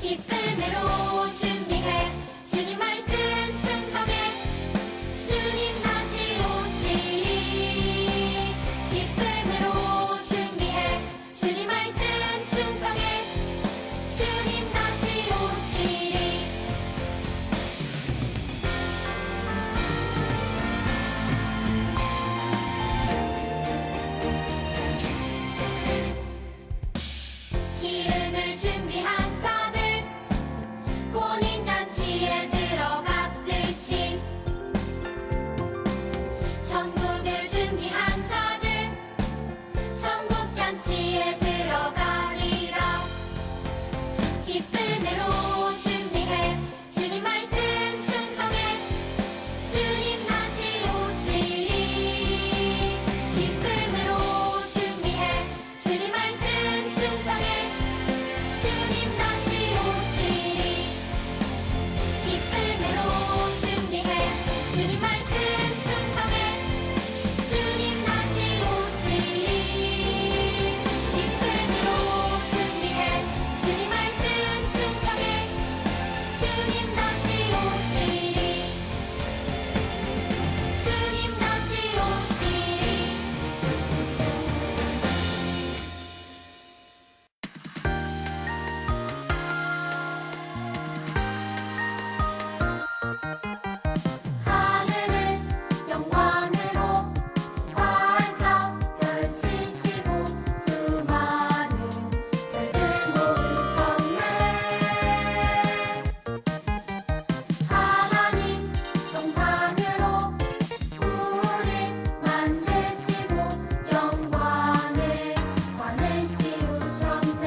기쁨으로 준비해 주님 말씀 충성해 주님 다시 오시리 기쁨으로 준비해 주님 말씀 충성해 주님 다시 오시리 기름을 준비한 자들 혼인잔치에 들어갔듯이 천국을 준비한 자들 천국잔치에 들어가리라 기쁨으로 준비해 주님 말씀 충성해 주님 다시 오시리 기쁨으로 준비해 주님 말씀 충성해 주님 다시 오시리 기쁨으로 준비해 주님 말씀 충성해 주님 다시 오시리 기쁨으로 준비해 주님 말씀 충성해 주님 다시 오시리 주님 다시 오시리 하늘을 영광으로 활짝 펼치시고 수많은 별들 모으셨네 하나님 영상으로 우릴 만드시고 영광의 관을 씌우셨네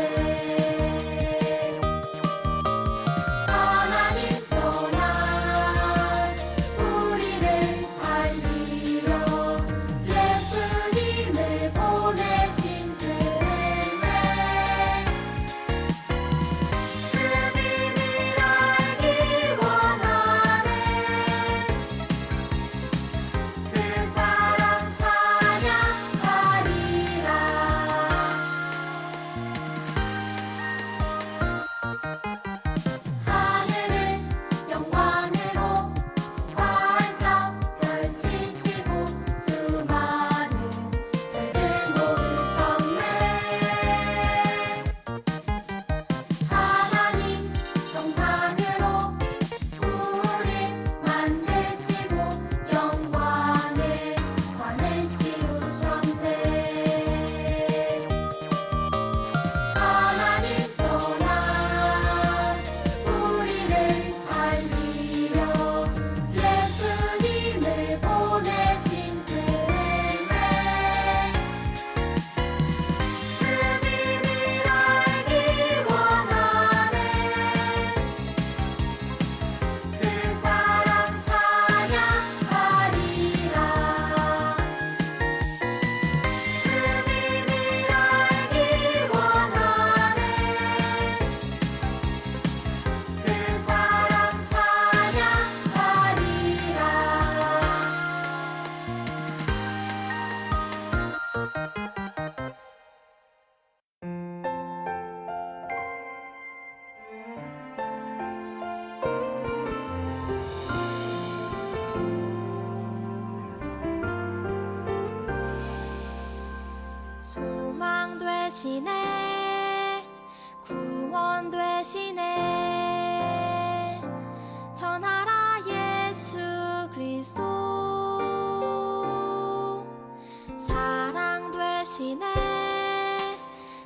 하나님 떠난 우리를 살리려 예수님을 보내신 그은혜 그 비밀 알기 원하네 그 사랑 찬양하리라 하늘을 영광으로 활짝 펼치시고 수많은 별들 모으셨네 하나님 영상으로 우릴 만드시고 영광의 관을 씌우셨네 하나님 떠난 우리를 살리려 예수님을 보내신 그은혜 그 비밀 알기 원하네 그 사랑 찬양하리라 그 비밀 알기 원하네 그 사랑 찬양하리라 소망 되시네 구원 되시네 전하라 예수 그리스도 사랑 되시네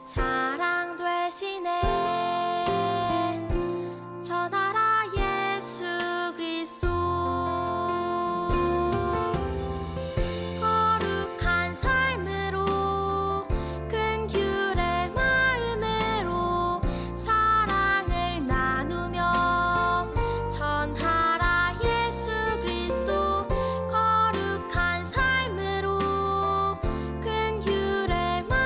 자랑 되시네 전하라 예수 그리스도 거룩한 삶으로 큰 규례 마음으로 사랑을 나누며 전하라 예수 그리스도 거룩한 삶으로 큰 규례 마음으로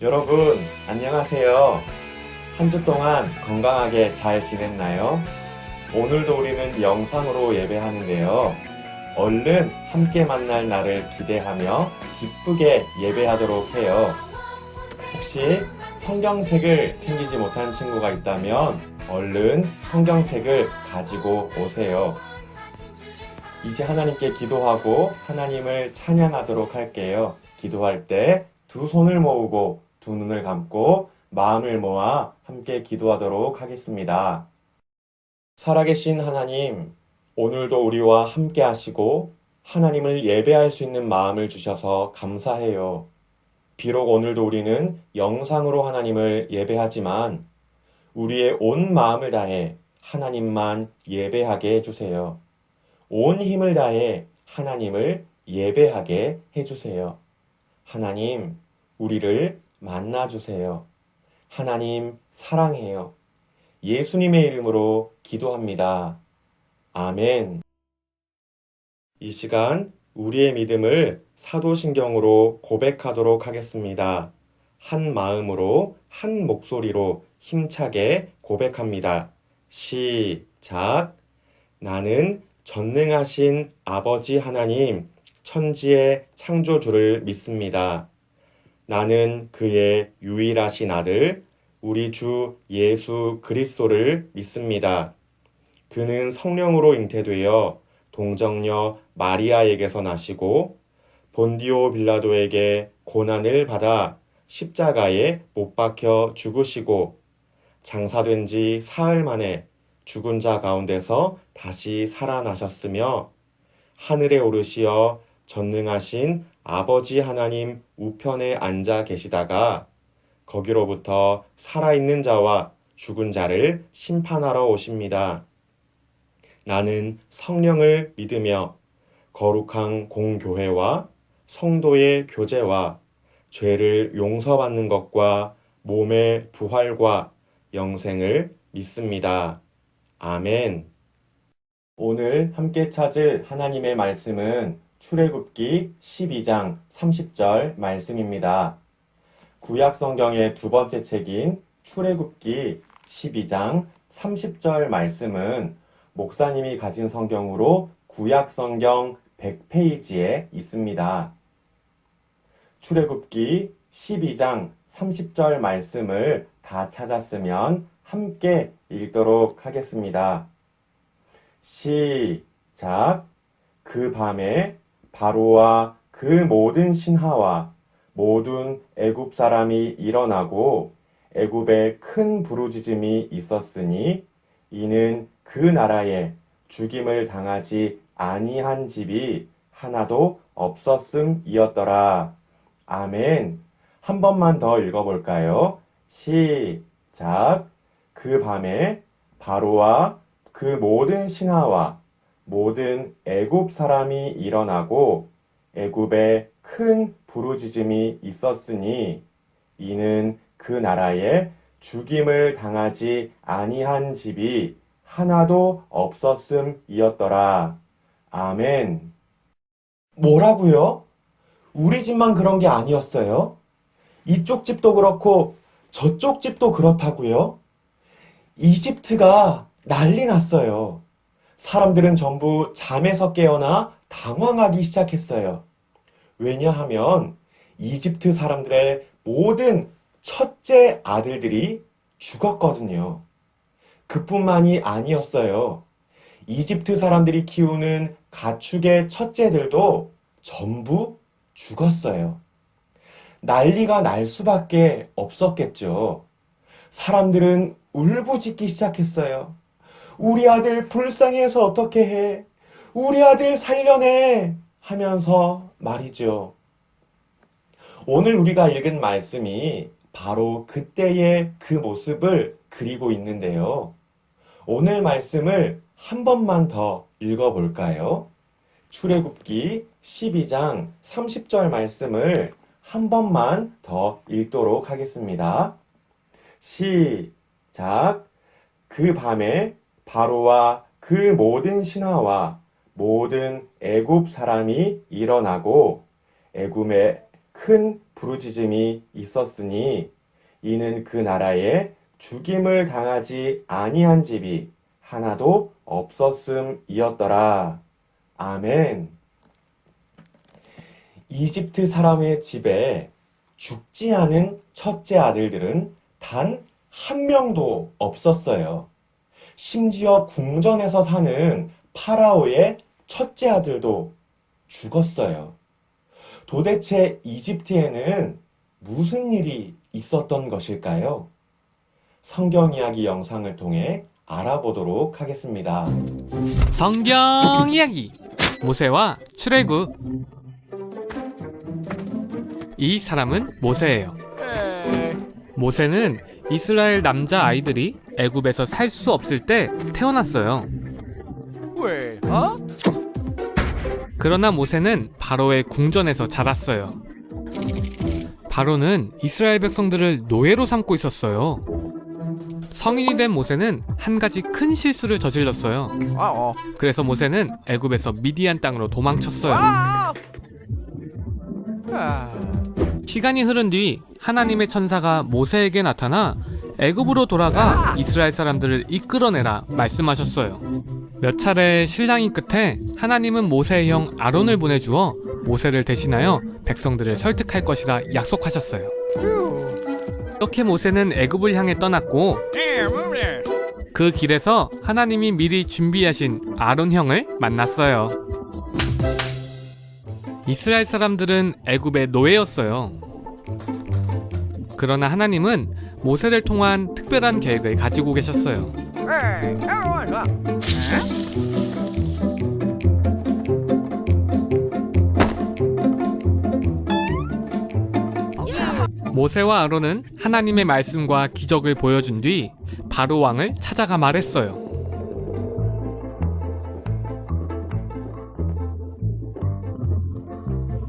여러분, 안녕하세요. 한 주 동안 건강하게 잘 지냈나요? 오늘도 우리는 영상으로 예배하는데요. 얼른 함께 만날 날을 기대하며 기쁘게 예배하도록 해요. 혹시 성경책을 챙기지 못한 친구가 있다면 얼른 성경책을 가지고 오세요. 이제 하나님께 기도하고 하나님을 찬양하도록 할게요. 기도할 때 두 손을 모으고 두 눈을 감고 마음을 모아 함께 기도하도록 하겠습니다. 살아계신 하나님, 오늘도 우리와 함께 하시고 하나님을 예배할 수 있는 마음을 주셔서 감사해요. 비록 오늘도 우리는 영상으로 하나님을 예배하지만 우리의 온 마음을 다해 하나님만 예배하게 해주세요. 온 힘을 다해 하나님을 예배하게 해주세요. 하나님, 우리를 만나주세요. 하나님, 사랑해요. 예수님의 이름으로 기도합니다. 아멘. 이 시간 우리의 믿음을 사도신경으로 고백하도록 하겠습니다. 한 마음으로, 한 목소리로 힘차게 고백합니다. 시작. 나는 전능하신 아버지 하나님, 천지의 창조주를 믿습니다. 나는 그의 유일하신 아들, 우리 주 예수 그리스도를 믿습니다. 그는 성령으로 잉태되어 동정녀 마리아에게서 나시고 본디오 빌라도에게 고난을 받아 십자가에 못 박혀 죽으시고 장사된 지 사흘 만에 죽은 자 가운데서 다시 살아나셨으며 하늘에 오르시어 전능하신 아버지 하나님 우편에 앉아 계시다가 거기로부터 살아있는 자와 죽은 자를 심판하러 오십니다. 나는 성령을 믿으며 거룩한 공교회와 성도의 교제와 죄를 용서받는 것과 몸의 부활과 영생을 믿습니다. 아멘. 오늘 함께 찾을 하나님의 말씀은 출애굽기 12장 30절 말씀입니다. 구약 성경의 두 번째 책인 출애굽기 12장 30절 말씀은 목사님이 가진 성경으로 구약 성경 100페이지에 있습니다. 출애굽기 12장 30절 말씀을 다 찾았으면 함께 읽도록 하겠습니다. 시작. 그 밤에 바로와 그 모든 신하와 모든 애굽 사람이 일어나고 애굽에 큰 부르짖음이 있었으니 이는 그 나라에 죽임을 당하지 아니한 집이 하나도 없었음이었더라. 아멘. 한 번만 더 읽어볼까요? 시작. 그 밤에 바로와 그 모든 신하와 모든 애굽 사람이 일어나고 애굽에 큰 부르짖음이 있었으니 이는 그 나라에 죽임을 당하지 아니한 집이 하나도 없었음이었더라. 아멘. 뭐라고요? 우리 집만 그런 게 아니었어요? 이쪽 집도 그렇고 저쪽 집도 그렇다고요? 이집트가 난리 났어요. 사람들은 전부 잠에서 깨어나 당황하기 시작했어요. 왜냐하면 이집트 사람들의 모든 첫째 아들들이 죽었거든요. 그뿐만이 아니었어요. 이집트 사람들이 키우는 가축의 첫째들도 전부 죽었어요. 난리가 날 수밖에 없었겠죠. 사람들은 울부짖기 시작했어요. 우리 아들 불쌍해서 어떻게 해? 우리 아들 살려내! 하면서 말이죠. 오늘 우리가 읽은 말씀이 바로 그때의 그 모습을 그리고 있는데요. 오늘 말씀을 한 번만 더 읽어볼까요? 출애굽기 12장 30절 말씀을 한 번만 더 읽도록 하겠습니다. 시작. 그 밤에 바로와 그 모든 신하와 모든 애굽 사람이 일어나고 애굽에 큰 부르짖음이 있었으니 이는 그 나라에 죽임을 당하지 아니한 집이 하나도 없었음이었더라. 아멘. 이집트 사람의 집에 죽지 않은 첫째 아들들은 단 한 명도 없었어요. 심지어 궁전에서 사는 파라오의 첫째 아들도 죽었어요. 도대체 이집트에는 무슨 일이 있었던 것일까요? 성경 이야기 영상을 통해 알아보도록 하겠습니다. 성경 이야기 모세와 출애굽. 이 사람은 모세예요. 모세는 이스라엘 남자 아이들이 애굽에서 살 수 없을 때 태어났어요. 그러나 모세는 바로의 궁전에서 자랐어요. 바로는 이스라엘 백성들을 노예로 삼고 있었어요. 성인이 된 모세는 한 가지 큰 실수를 저질렀어요. 그래서 모세는 애굽에서 미디안 땅으로 도망쳤어요. 시간이 흐른 뒤 하나님의 천사가 모세에게 나타나 애굽으로 돌아가 이스라엘 사람들을 이끌어내라 말씀하셨어요. 몇 차례의 실랑이 끝에 하나님은 모세의 형 아론을 보내주어 모세를 대신하여 백성들을 설득할 것이라 약속하셨어요. 이렇게 모세는 애굽을 향해 떠났고 그 길에서 하나님이 미리 준비하신 아론 형을 만났어요. 이스라엘 사람들은 애굽의 노예였어요. 그러나 하나님은 모세를 통한 특별한 계획을 가지고 계셨어요. 모세와 아론은 하나님의 말씀과 기적을 보여준 뒤 바로 왕을 찾아가 말했어요.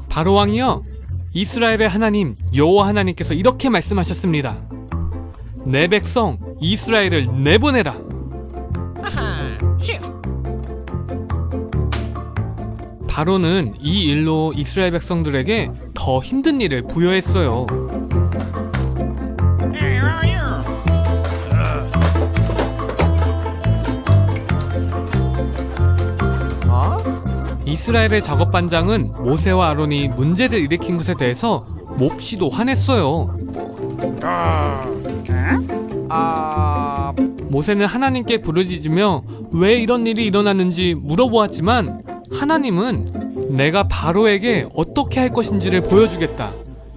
바로 왕이여, 이스라엘의 하나님 여호와 하나님께서 이렇게 말씀하셨습니다. 내 백성 이스라엘을 내보내라. 바로는 이 일로 이스라엘 백성들에게 더 힘든 일을 부여했어요. 이스라엘의 작업반장은 모세와 아론이 문제를 일으킨 것에 대해서 몹시도 화냈어요. 모세는 하나님께 부르짖으며 왜 이런 일이 일어났는지 물어보았지만 하나님은 내가 바로에게 어떻게 할 것인지를 보여주겠다.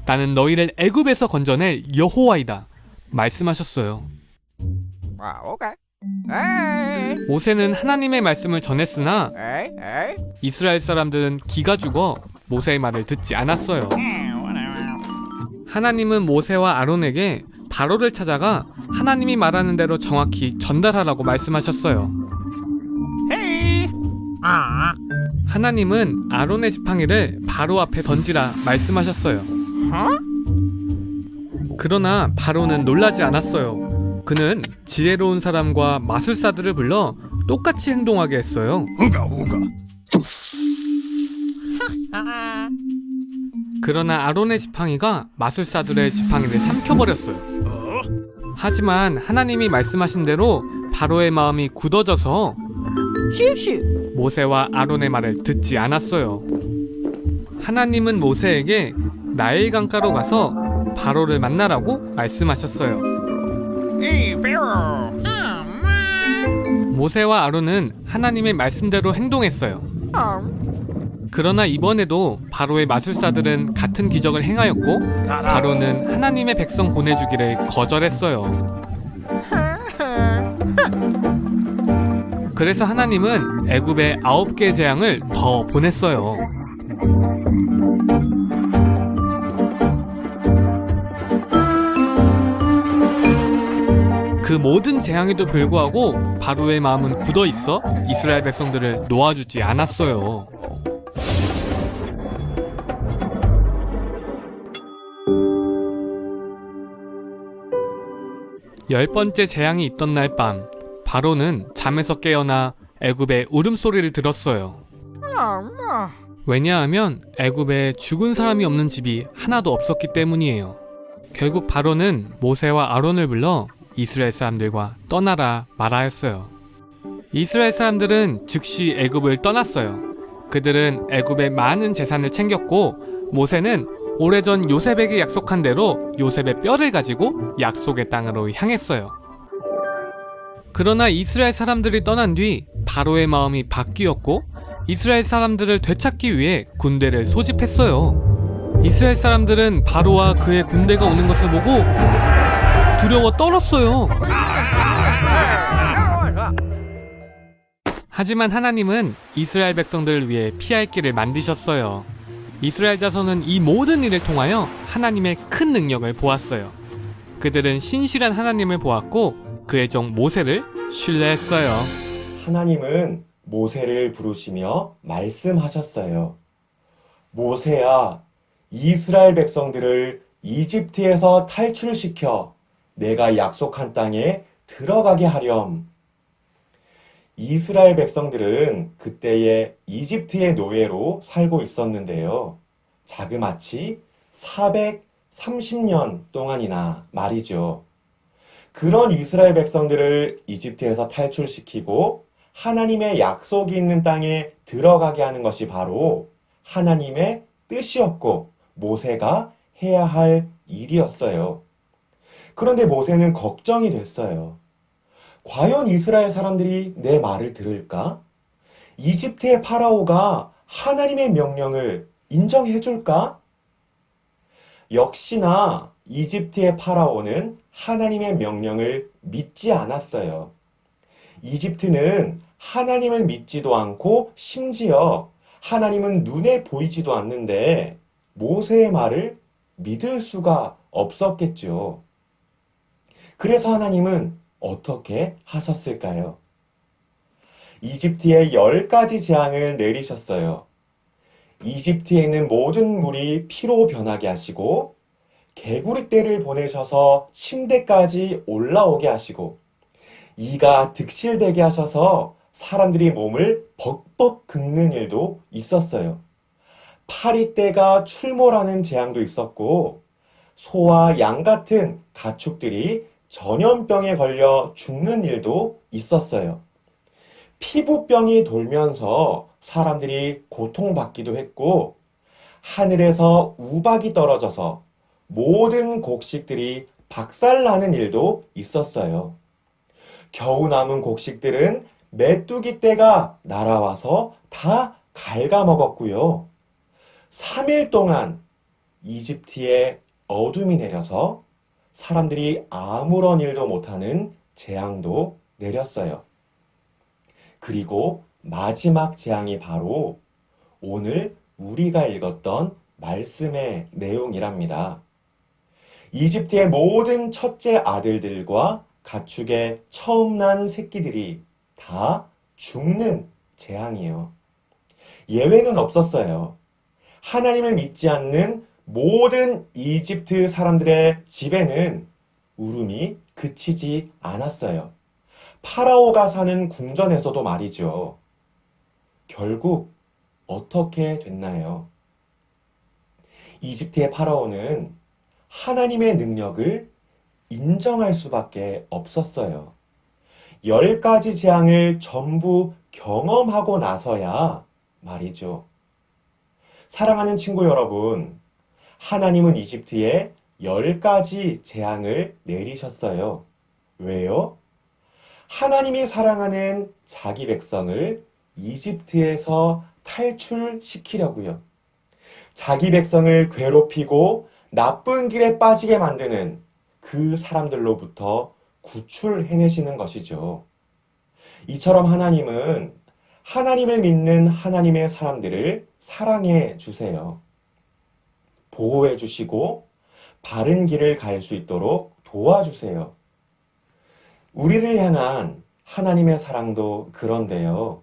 나는 너희를 애굽에서 건져낼 여호와이다 말씀하셨어요. 모세는 하나님의 말씀을 전했으나 이스라엘 사람들은 기가 죽어 모세의 말을 듣지 않았어요. 하나님은 모세와 아론에게 바로를 찾아가 하나님이 말하는 대로 정확히 전달하라고 말씀하셨어요. 하나님은 아론의 지팡이를 바로 앞에 던지라 말씀하셨어요. 그러나 바로는 놀라지 않았어요. 그는 지혜로운 사람과 마술사들을 불러 똑같이 행동하게 했어요. 그러나 아론의 지팡이가 마술사들의 지팡이를 삼켜버렸어요. 하지만 하나님이 말씀하신 대로 바로의 마음이 굳어져서 모세와 아론의 말을 듣지 않았어요. 하나님은 모세에게 나일 강가로 가서 바로를 만나라고 말씀하셨어요. 모세와 아론은 하나님의 말씀대로 행동했어요. 그러나 이번에도 바로의 마술사들은 같은 기적을 행하였고 바로는 하나님의 백성 보내주기를 거절했어요. 그래서 하나님은 애굽에 9개의 재앙을 더 보냈어요. 그 모든 재앙에도 불구하고 바로의 마음은 굳어있어 이스라엘 백성들을 놓아주지 않았어요. 열 번째 재앙이 있던 날 밤, 바로는 잠에서 깨어나 애굽의 울음소리를 들었어요. 왜냐하면 애굽에 죽은 사람이 없는 집이 하나도 없었기 때문이에요. 결국 바로는 모세와 아론을 불러 이스라엘 사람들과 떠나라 말하였어요. 이스라엘 사람들은 즉시 애굽을 떠났어요. 그들은 애굽의 많은 재산을 챙겼고 모세는 오래전 요셉에게 약속한 대로 요셉의 뼈를 가지고 약속의 땅으로 향했어요. 그러나 이스라엘 사람들이 떠난 뒤 바로의 마음이 바뀌었고 이스라엘 사람들을 되찾기 위해 군대를 소집했어요. 이스라엘 사람들은 바로와 그의 군대가 오는 것을 보고 두려워 떨었어요. 하지만 하나님은 이스라엘 백성들을 위해 피할 길을 만드셨어요. 이스라엘 자손은 이 모든 일을 통하여 하나님의 큰 능력을 보았어요. 그들은 신실한 하나님을 보았고 그의 종 모세를 신뢰했어요. 하나님은 모세를 부르시며 말씀하셨어요. 모세야, 이스라엘 백성들을 이집트에서 탈출시켜 내가 약속한 땅에 들어가게 하렴. 이스라엘 백성들은 그때에 이집트의 노예로 살고 있었는데요. 자그마치 430년 동안이나 말이죠. 그런 이스라엘 백성들을 이집트에서 탈출시키고 하나님의 약속이 있는 땅에 들어가게 하는 것이 바로 하나님의 뜻이었고 모세가 해야 할 일이었어요. 그런데 모세는 걱정이 됐어요. 과연 이스라엘 사람들이 내 말을 들을까? 이집트의 파라오가 하나님의 명령을 인정해 줄까? 역시나 이집트의 파라오는 하나님의 명령을 믿지 않았어요. 이집트는 하나님을 믿지도 않고 심지어 하나님은 눈에 보이지도 않는데 모세의 말을 믿을 수가 없었겠죠. 그래서 하나님은 어떻게 하셨을까요? 이집트에 10가지 재앙을 내리셨어요. 이집트에 있는 모든 물이 피로 변하게 하시고 개구리떼를 보내셔서 침대까지 올라오게 하시고 이가 득실되게 하셔서 사람들이 몸을 벅벅 긁는 일도 있었어요. 파리떼가 출몰하는 재앙도 있었고 소와 양 같은 가축들이 전염병에 걸려 죽는 일도 있었어요. 피부병이 돌면서 사람들이 고통받기도 했고 하늘에서 우박이 떨어져서 모든 곡식들이 박살나는 일도 있었어요. 겨우 남은 곡식들은 메뚜기 떼가 날아와서 다 갉아먹었고요. 3일 동안 이집트에 어둠이 내려서 사람들이 아무런 일도 못하는 재앙도 내렸어요. 그리고 마지막 재앙이 바로 오늘 우리가 읽었던 말씀의 내용이랍니다. 이집트의 모든 첫째 아들들과 가축의 처음 난 새끼들이 다 죽는 재앙이에요. 예외는 없었어요. 하나님을 믿지 않는 모든 이집트 사람들의 집에는 울음이 그치지 않았어요. 파라오가 사는 궁전에서도 말이죠. 결국 어떻게 됐나요? 이집트의 파라오는 하나님의 능력을 인정할 수밖에 없었어요. 10가지 재앙을 전부 경험하고 나서야 말이죠. 사랑하는 친구 여러분, 하나님은 이집트에 10가지 재앙을 내리셨어요. 왜요? 하나님이 사랑하는 자기 백성을 이집트에서 탈출시키려고요. 자기 백성을 괴롭히고 나쁜 길에 빠지게 만드는 그 사람들로부터 구출해내시는 것이죠. 이처럼 하나님은 하나님을 믿는 하나님의 사람들을 사랑해 주세요. 보호해 주시고 바른 길을 갈 수 있도록 도와주세요. 우리를 향한 하나님의 사랑도 그런데요.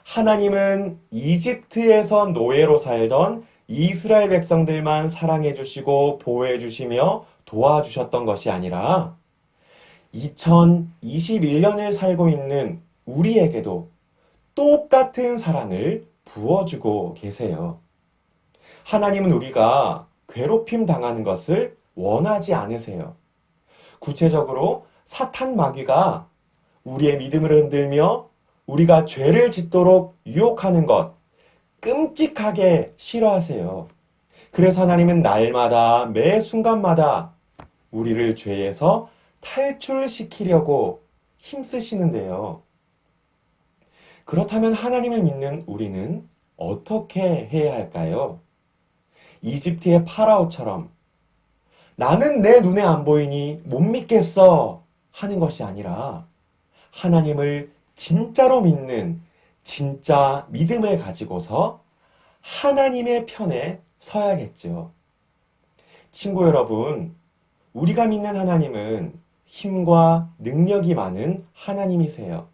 하나님은 이집트에서 노예로 살던 이스라엘 백성들만 사랑해 주시고 보호해 주시며 도와주셨던 것이 아니라 2021년을 살고 있는 우리에게도 똑같은 사랑을 부어주고 계세요. 하나님은 우리가 괴롭힘 당하는 것을 원하지 않으세요. 구체적으로 사탄 마귀가 우리의 믿음을 흔들며 우리가 죄를 짓도록 유혹하는 것 끔찍하게 싫어하세요. 그래서 하나님은 날마다 매 순간마다 우리를 죄에서 탈출시키려고 힘쓰시는데요. 그렇다면 하나님을 믿는 우리는 어떻게 해야 할까요? 이집트의 파라오처럼 나는 내 눈에 안 보이니 못 믿겠어 하는 것이 아니라 하나님을 진짜로 믿는 진짜 믿음을 가지고서 하나님의 편에 서야겠죠. 친구 여러분, 우리가 믿는 하나님은 힘과 능력이 많은 하나님이세요.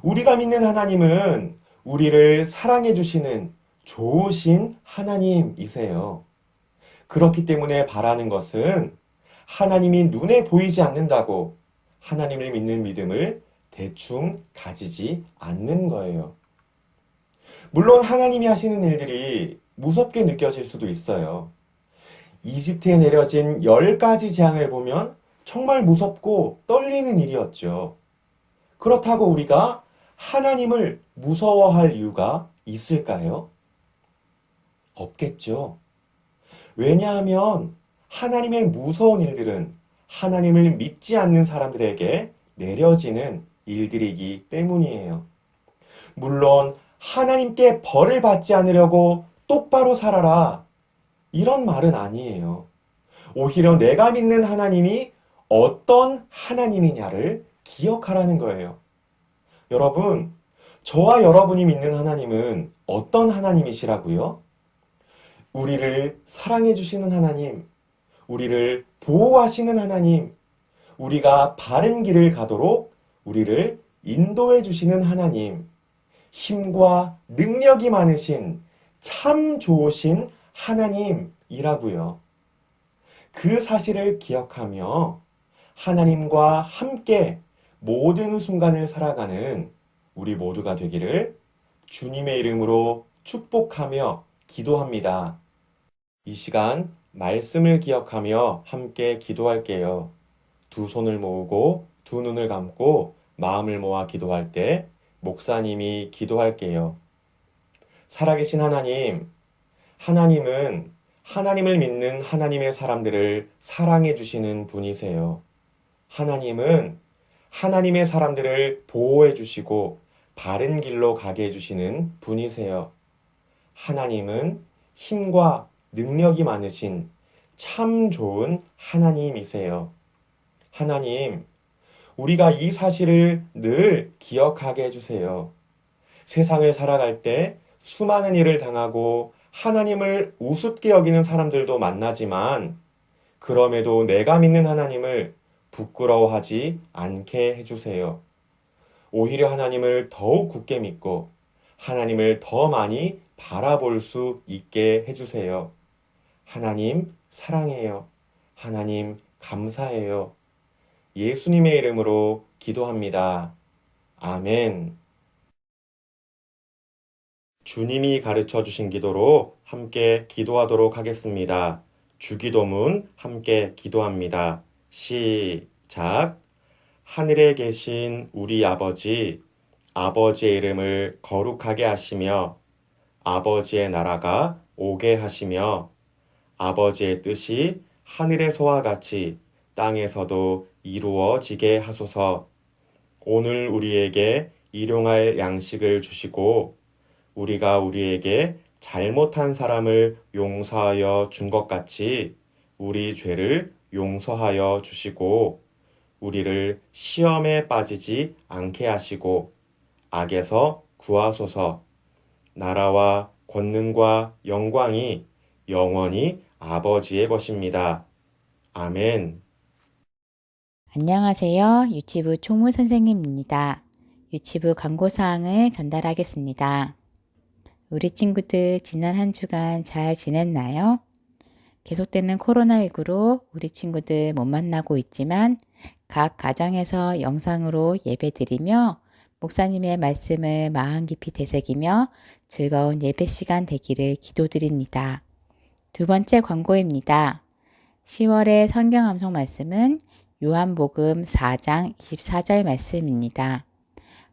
우리가 믿는 하나님은 우리를 사랑해 주시는 좋으신 하나님이세요. 그렇기 때문에 바라는 것은 하나님이 눈에 보이지 않는다고 하나님을 믿는 믿음을 대충 가지지 않는 거예요. 물론 하나님이 하시는 일들이 무섭게 느껴질 수도 있어요. 이집트에 내려진 10가지 재앙을 보면 정말 무섭고 떨리는 일이었죠. 그렇다고 우리가 하나님을 무서워할 이유가 있을까요? 없겠죠. 왜냐하면 하나님의 무서운 일들은 하나님을 믿지 않는 사람들에게 내려지는 일들이기 때문이에요. 물론 하나님께 벌을 받지 않으려고 똑바로 살아라. 이런 말은 아니에요. 오히려 내가 믿는 하나님이 어떤 하나님이냐를 기억하라는 거예요. 여러분, 저와 여러분이 믿는 하나님은 어떤 하나님이시라고요? 우리를 사랑해 주시는 하나님, 우리를 보호하시는 하나님, 우리가 바른 길을 가도록 우리를 인도해 주시는 하나님, 힘과 능력이 많으신 참 좋으신 하나님이라고요. 그 사실을 기억하며 하나님과 함께 모든 순간을 살아가는 우리 모두가 되기를 주님의 이름으로 축복하며 기도합니다. 이 시간 말씀을 기억하며 함께 기도할게요. 두 손을 모으고 두 눈을 감고 마음을 모아 기도할 때 목사님이 기도할게요. 살아계신 하나님, 하나님은 하나님을 믿는 하나님의 사람들을 사랑해 주시는 분이세요. 하나님은 하나님의 사람들을 보호해 주시고 바른 길로 가게 해 주시는 분이세요. 하나님은 힘과 능력이 많으신 참 좋은 하나님이세요. 하나님, 우리가 이 사실을 늘 기억하게 해주세요. 세상을 살아갈 때 수많은 일을 당하고 하나님을 우습게 여기는 사람들도 만나지만 그럼에도 내가 믿는 하나님을 부끄러워하지 않게 해주세요. 오히려 하나님을 더욱 굳게 믿고 하나님을 더 많이 바라볼 수 있게 해주세요. 하나님 사랑해요. 하나님 감사해요. 예수님의 이름으로 기도합니다. 아멘. 주님이 가르쳐 주신 기도로 함께 기도하도록 하겠습니다. 주기도문 함께 기도합니다. 시작. 하늘에 계신 우리 아버지, 아버지의 이름을 거룩하게 하시며 아버지의 나라가 오게 하시며 아버지의 뜻이 하늘에서와 같이 땅에서도 이루어지게 하소서. 오늘 우리에게 일용할 양식을 주시고 우리가 우리에게 잘못한 사람을 용서하여 준 것 같이 우리 죄를 용서하여 주시고 우리를 시험에 빠지지 않게 하시고 악에서 구하소서. 나라와 권능과 영광이 영원히 아버지의 것입니다. 아멘. 안녕하세요. 유치부 총무 선생님입니다. 유치부 광고사항을 전달하겠습니다. 우리 친구들 지난 한 주간 잘 지냈나요? 계속되는 코로나19로 우리 친구들 못 만나고 있지만 각 가정에서 영상으로 예배드리며 목사님의 말씀을 마음 깊이 되새기며 즐거운 예배 시간 되기를 기도드립니다. 두 번째 광고입니다. 10월의 성경 암송 말씀은 요한복음 4장 24절 말씀입니다.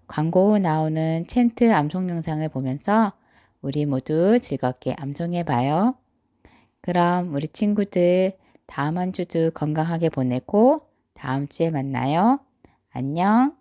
광고 후 나오는 챈트 암송 영상을 보면서 우리 모두 즐겁게 암송해봐요. 그럼 우리 친구들 다음 한 주도 건강하게 보내고 다음 주에 만나요. 안녕.